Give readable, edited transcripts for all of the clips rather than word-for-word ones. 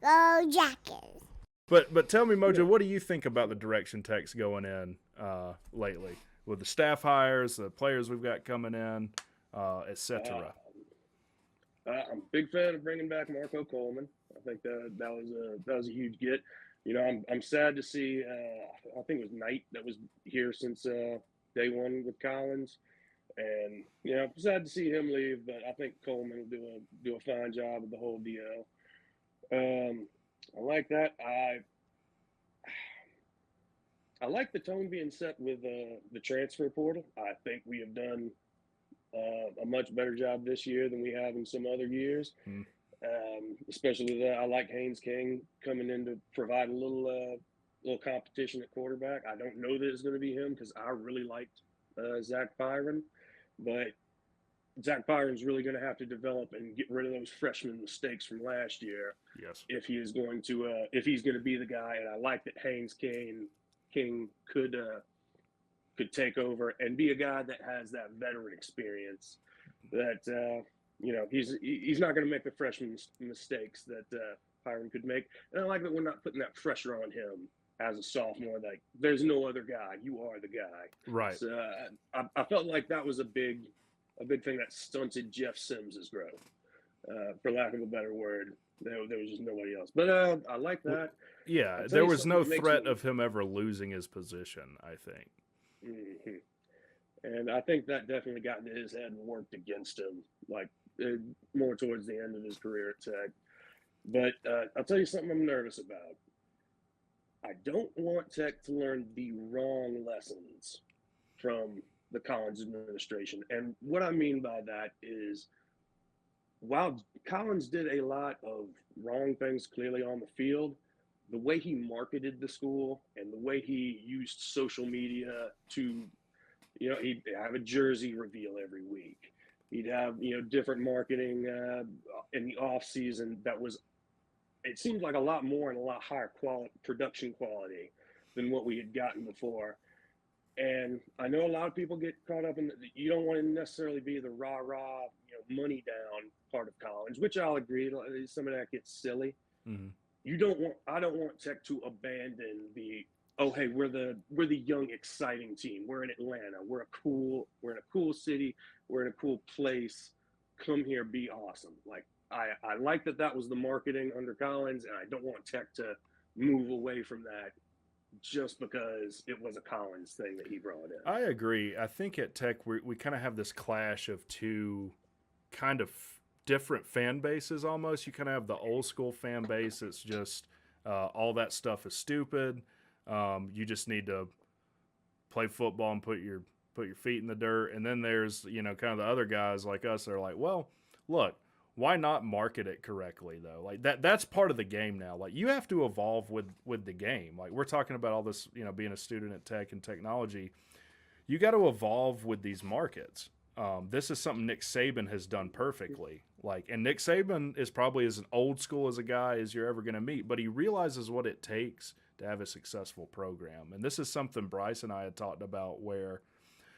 Go Jackets. But tell me, Yeah. Mojo, what do you think about the direction Tech's going in lately with the staff hires, the players we've got coming in, Uh, etc. I'm a big fan of bringing back Marco Coleman. I think that was a huge get. You know, I'm sad to see. I think it was Knight that was here since day one with Collins, and you know, sad to see him leave. But I think Coleman will do a fine job with the whole deal. I like that. I like the tone being set with the transfer portal. I think we have done a much better job this year than we have in some other years. Mm. Especially that I like Haynes King coming in to provide a little competition at quarterback. I don't know that it's going to be him because I really liked Zach Byron, but Zach Byron's really going to have to develop and get rid of those freshman mistakes from last year Yes. if he's going to be the guy. And I like that Haynes King could take over and be a guy that has that veteran experience that you know he's not going to make the freshman mistakes that Byron could make. And I like that we're not putting that pressure on him as a sophomore. Like there's no other guy, you are the guy. Right. So I felt like that was a big thing that stunted Jeff Sims's growth, for lack of a better word. There was just nobody else. But I like that. Yeah, I'll tell there you was something no that makes threat me. of him ever losing his position, I think. Mhm. And I think that definitely got into his head and worked against him, like more towards the end of his career at Tech. But I'll tell you something I'm nervous about. I don't want Tech to learn the wrong lessons from the Collins administration. And what I mean by that is while Collins did a lot of wrong things clearly on the field, the way he marketed the school and the way he used social media to, you know, he'd have a jersey reveal every week. He'd have, you know, different marketing in the off season that was, it seemed like a lot more and a lot higher quality production quality than what we had gotten before. And I know a lot of people get caught up in you don't want to necessarily be the rah rah, you know, money down part of college, which I'll agree. Some of that gets silly. Mm-hmm. I don't want Tech to abandon the oh hey we're the young exciting team. We're in Atlanta. We're in a cool city. We're in a cool place. Come here, be awesome. Like I like that was the marketing under Collins, and I don't want Tech to move away from that just because it was a Collins thing that he brought in. I agree. I think at Tech we kind of have this clash of two kind of different fan bases almost. You kind of have the old school fan base. It's just all that stuff is stupid. You just need to play football and put your feet in the dirt. And then there's kind of the other guys like us that are like, well, look, why not market it correctly though? Like that's part of the game now. Like you have to evolve with the game. Like we're talking about all this, being a student at Tech and technology. You got to evolve with these markets. This is something Nick Saban has done perfectly. Like, and Nick Saban is probably as an old school as a guy as you're ever going to meet, but he realizes what it takes to have a successful program. And this is something Bryce and I had talked about where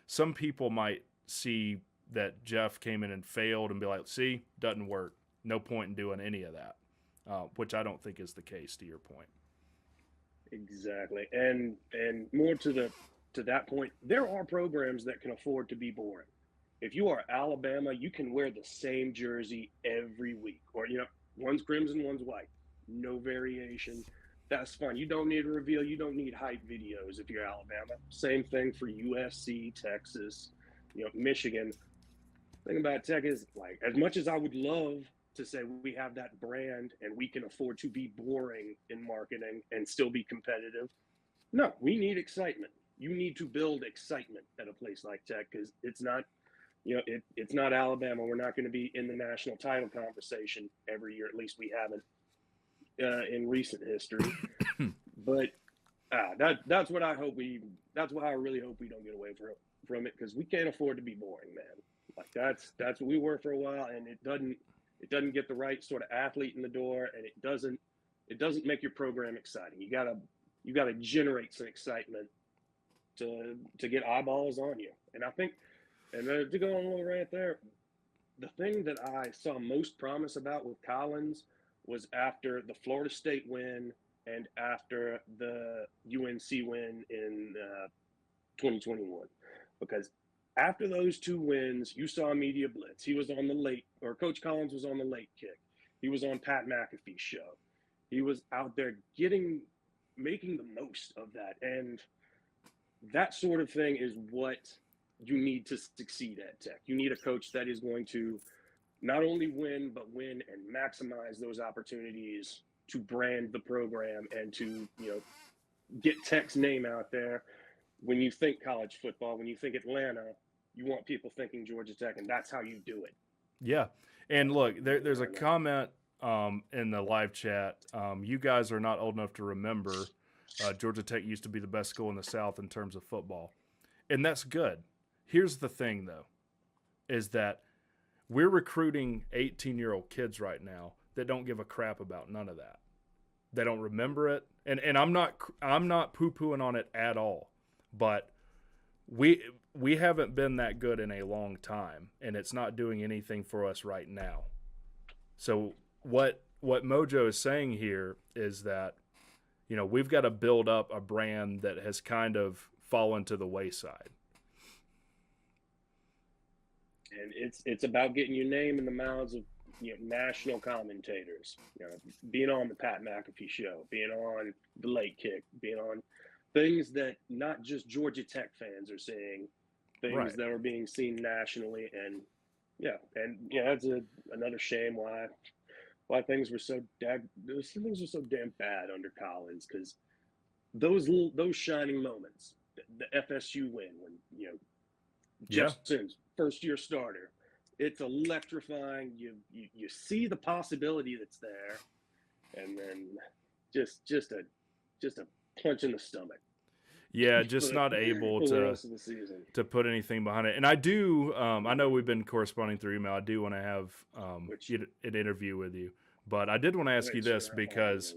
some people might see that Jeff came in and failed and be like, see, doesn't work. No point in doing any of that, which I don't think is the case to your point. Exactly. And more to that point, there are programs that can afford to be boring. If you are Alabama, you can wear the same jersey every week, or one's crimson, one's white, no variation. That's fine. You don't need a reveal. You don't need hype videos if you're Alabama. Same thing for USC, Texas, Michigan. The thing about Tech is, like, as much as I would love to say we have that brand and we can afford to be boring in marketing and still be competitive, no, we need excitement. You need to build excitement at a place like Tech because it's not it's not Alabama. We're not going to be in the national title conversation every year. At least we haven't in recent history. But that's what I hope we. That's why I really hope we don't get away from it because we can't afford to be boring, man. Like that's what we were for a while, and it doesn't get the right sort of athlete in the door, and it doesn't make your program exciting. You gotta generate some excitement to get eyeballs on you, and I think. And to go on a little rant there, the thing that I saw most promise about with Collins was after the Florida State win and after the UNC win in 2021, because after those two wins, you saw media blitz. He was on the late, or Coach Collins was on the late kick. He was on Pat McAfee's show. He was out there making the most of that. And that sort of thing is what you need to succeed at Tech. You need a coach that is going to not only win, but win and maximize those opportunities to brand the program and to, get Tech's name out there. When you think college football, when you think Atlanta, you want people thinking Georgia Tech, and that's how you do it. Yeah. And look, there's a comment in the live chat. You guys are not old enough to remember Georgia Tech used to be the best school in the South in terms of football. And that's good. Here's the thing, though, is that we're recruiting 18-year-old kids right now that don't give a crap about none of that. They don't remember it. And I'm not poo-pooing on it at all. But we haven't been that good in a long time, and it's not doing anything for us right now. So what Mojo is saying here is that, we've got to build up a brand that has kind of fallen to the wayside. And it's about getting your name in the mouths of national commentators, being on the Pat McAfee show, being on the late kick, being on things that not just Georgia Tech fans are seeing, things that are being seen nationally. And that's another shame why things were so damn bad under Collins, because those shining moments, the FSU win when Justin's first year starter, it's electrifying. You see the possibility that's there, and then just a punch in the stomach. Yeah, just not able to put anything behind it. And I do, I know we've been corresponding through email. I do want to have an interview with you. But I did want to ask you this, because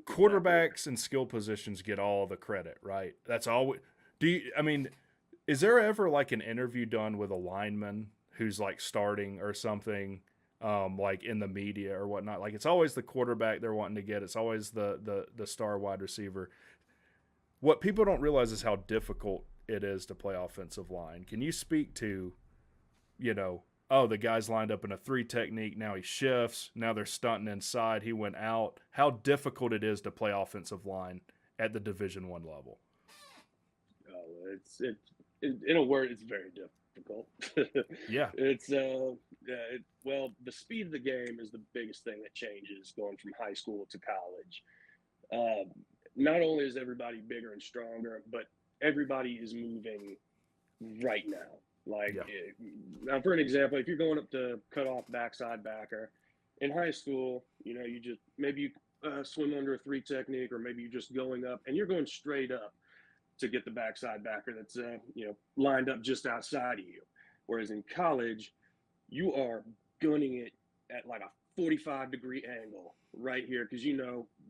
quarterbacks and skill positions get all the credit, right? That's all. Is there ever like an interview done with a lineman who's like starting or something, like in the media or whatnot? Like, it's always the quarterback they're wanting to get. It's always the star wide receiver. What people don't realize is how difficult it is to play offensive line. Can you speak to, the guy's lined up in a 3 technique, now he shifts, now they're stunting inside, he went out. How difficult it is to play offensive line at the Division I level? Oh, it's in a word, it's very difficult. Yeah. It's well, the speed of the game is the biggest thing that changes going from high school to college. Not only is everybody bigger and stronger, but everybody is moving right now. Now, for an example, if you're going up to cut off backside backer in high school, you just maybe you swim under a 3 technique, or maybe you're just going up and you're going straight up to get the backside backer that's lined up just outside of you. Whereas in college, you are gunning it at like a 45-degree angle right here, because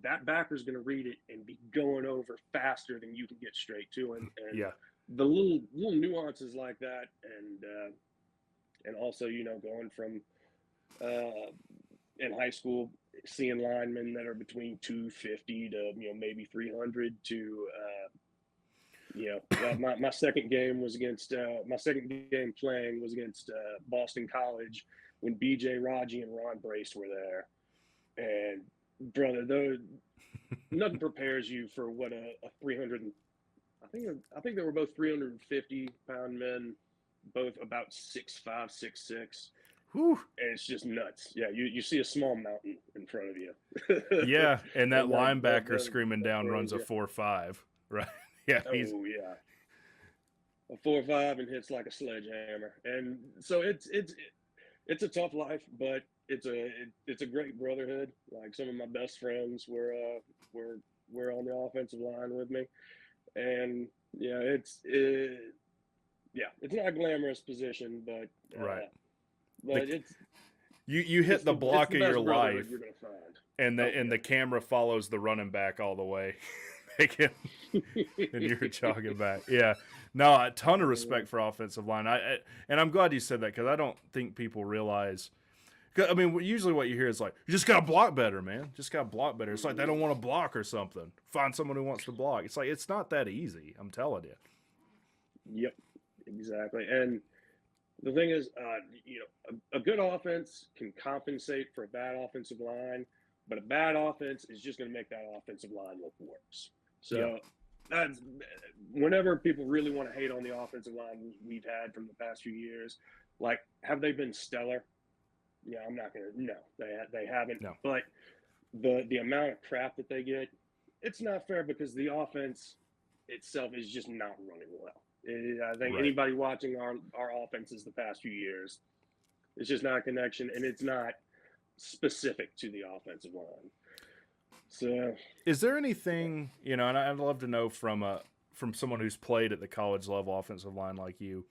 that backer's going to read it and be going over faster than you can get straight to him. And the little nuances like that, and also going from in high school, seeing linemen that are between 250 to maybe 300 to my second game was against my second game playing was against Boston College, when BJ Raji and Ron Brace were there. And brother, nothing prepares you for what a 300. I think they were both 350-pound men, both about 6'5", 6'6". Whew. And it's just nuts. Yeah, you see a small mountain in front of you. Yeah, and that linebacker screaming down runs a 4.5, right? Yeah. A 4.5 and hits like a sledgehammer. And so it's a tough life, but it's a great brotherhood. Like, some of my best friends were on the offensive line with me. And it's not a glamorous position, but right. But it's you hit the block of your life, you're gonna find. And the camera follows the running back all the way, and you're jogging back. Yeah, no, a ton of respect for offensive line. And I'm glad you said that, because I don't think people realize, I mean, usually what you hear is like, you just got to block better, man. Just got to block better. It's like they don't want to block or something. Find someone who wants to block. It's like, it's not that easy. I'm telling you. Yep, exactly. And the thing is, a good offense can compensate for a bad offensive line, but a bad offense is just going to make that offensive line look worse. Yeah. So that's whenever people really want to hate on the offensive line we've had from the past few years, like, have they been stellar? Yeah, I'm not gonna. No, they haven't. No. But the amount of crap that they get, it's not fair because the offense itself is just not running well. I think Right. anybody watching our offenses the past few years, it's just not a connection, and it's not specific to the offensive line. So, is there anything, and I'd love to know from someone who's played at the college level offensive line like you,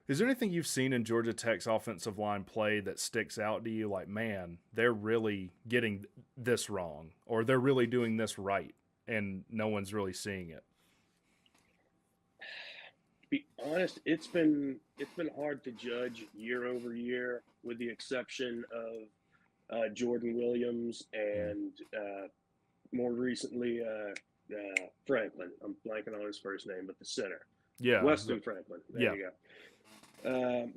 is there anything you've seen in Georgia Tech's offensive line play that sticks out to you? Like, man, they're really getting this wrong, or they're really doing this right, and no one's really seeing it. to be honest, it's been hard to judge year over year, with the exception of Jordan Williams and more recently Franklin. I'm blanking on his first name, but the center. Yeah. Weston Franklin. There you go.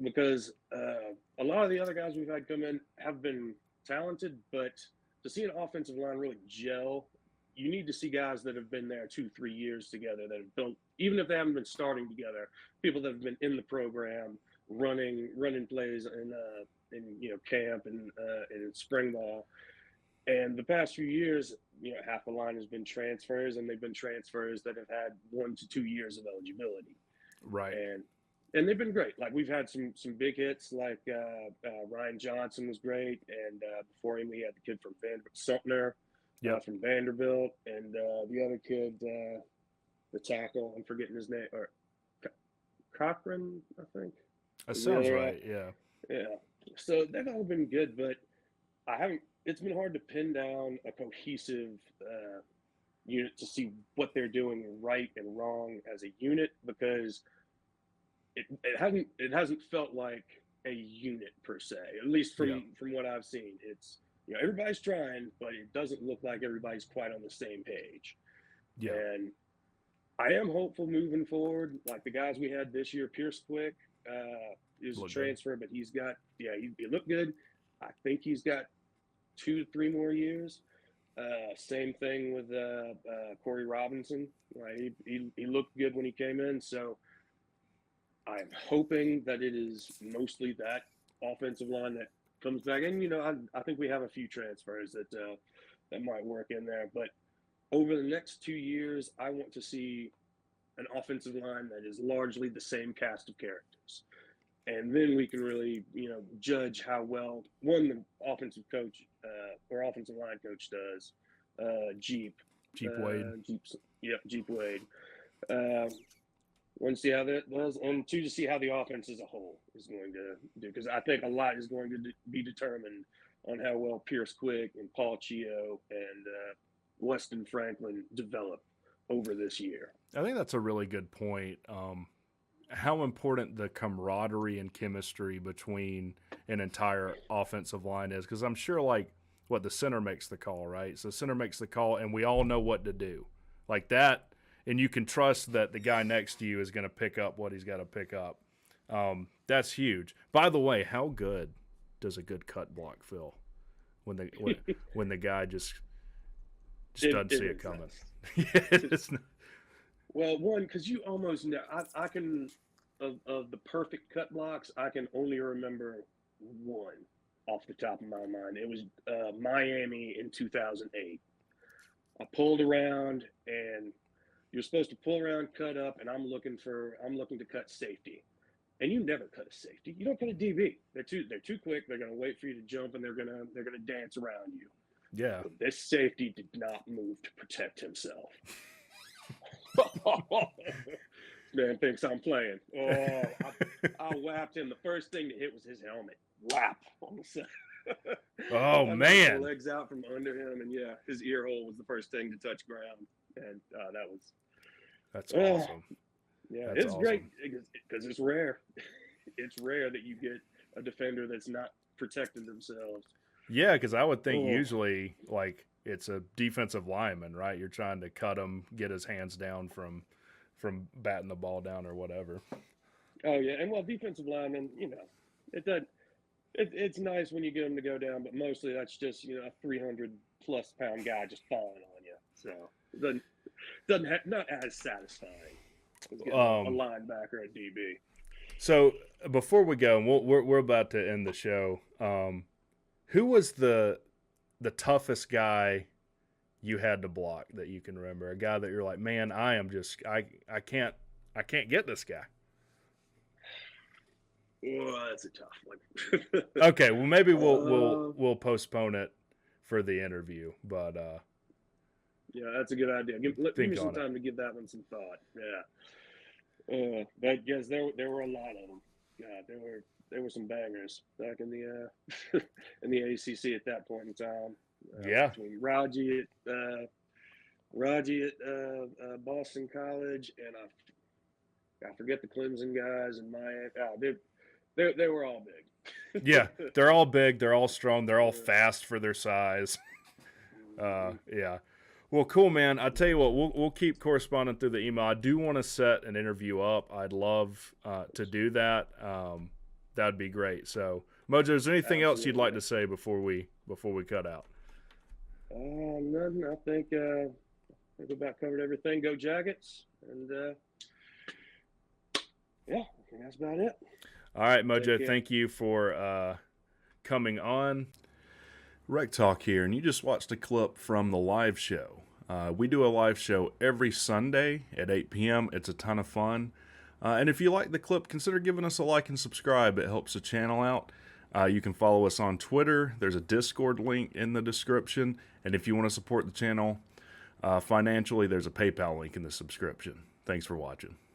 Because a lot of the other guys we've had come in have been talented, but to see an offensive line really gel, you need to see guys that have been there 2-3 years together, that have built, even if they haven't been starting together, people that have been in the program, running plays in camp and in spring ball. And the past few years, half the line has been transfers, and they've been transfers that have had 1 to 2 years of eligibility. Right. And they've been great. Like, we've had some big hits, like Ryan Johnson was great, and before him we had the kid from Sumter, from Vanderbilt, and the other kid, the tackle, I'm forgetting his name, or Cochran, I think. That sounds right. Yeah. Yeah. So they've all been good, but it's been hard to pin down a cohesive unit to see what they're doing right and wrong as a unit, because it hasn't felt like a unit per se, at least from what I've seen. It's, everybody's trying, but it doesn't look like everybody's quite on the same page. Yeah. And I am hopeful moving forward. Like the guys we had this year, Pierce Quick is a transfer, but he's got, he looked good. I think he's got 2 to 3 more years. Same thing with Corey Robinson. Right? He looked good when he came in. So I'm hoping that it is mostly that offensive line that comes back. And, I think we have a few transfers that might work in there. But over the next 2 years, I want to see an offensive line that is largely the same cast of characters. And then we can really, judge how well, one, the offensive coach or offensive line coach does. Jeep Wade. Jeep Wade. One, to see how that does, and 2, to see how the offense as a whole is going to do. Because I think a lot is going to be determined on how well Pierce Quick and Paul Chio and Weston Franklin develop over this year. I think that's a really good point. How important the camaraderie and chemistry between an entire offensive line is, because I'm sure, like, the center makes the call, right? So center makes the call, and we all know what to do, like that, and you can trust that the guy next to you is going to pick up what he's got to pick up. That's huge. By the way, how good does a good cut block feel when the guy just doesn't see it coming? Nice. Well, one, because you almost know, I can, of the perfect cut blocks, I can only remember one off the top of my mind. It was Miami in 2008. I pulled around, and you're supposed to pull around, cut up, and I'm looking to cut safety. And you never cut a safety. You don't cut a DB. They're too quick. They're going to wait for you to jump, and they're going to dance around you. Yeah. But this safety did not move to protect himself. Man thinks I'm playing. Oh, I whapped him. The first thing to hit was his helmet. Whap on the side. Oh, man. Legs out from under him, and his ear hole was the first thing to touch ground. And that's awesome. Yeah, it's awesome. Great because it's rare. It's rare that you get a defender that's not protecting themselves. Yeah, because I would think Oh, usually like it's a defensive lineman, right? You're trying to cut him, get his hands down from batting the ball down or whatever. oh yeah, and well, defensive linemen, it does. It's nice when you get them to go down, but mostly that's just a 300+ pound guy just falling on you. So it doesn't not as satisfying as getting a Um, linebacker at DB. so before we go, and we're about to end the show. Who was the toughest guy you had to block that you can remember? A guy that you're like, man, I can't get this guy. Oh, that's a tough one. Okay, well maybe uh, we'll postpone it for the interview, but yeah, that's a good idea. Give me think some on it. time to give that one some thought. Yeah. But yes, there were a lot of them. Yeah, there were some bangers back in the in the ACC at that point in time. Yeah, Between Raji at Boston College, and I forget the Clemson guys and Miami. They were all big. yeah, they're all big, they're all strong, they're all fast for their size. Mhm. Yeah. Well, cool, man. I tell you what, we'll keep corresponding through the email. I do want to set an interview up. I'd love to do that. That'd be great. So, Mojo, is there anything else you'd like Absolutely. to say before we cut out? Nothing. I think we've about covered everything. Go Jackets, and yeah, I think that's about it. All right, Take Mojo. care. Thank you for coming on. Rec Talk here, and you just watched a clip from the live show. We do a live show every Sunday at 8 p.m. It's a ton of fun. And if you like the clip, consider giving us a like and subscribe. It helps the channel out. You can follow us on Twitter. There's a Discord link in the description. And if you want to support the channel financially, there's a PayPal link in the subscription. Thanks for watching.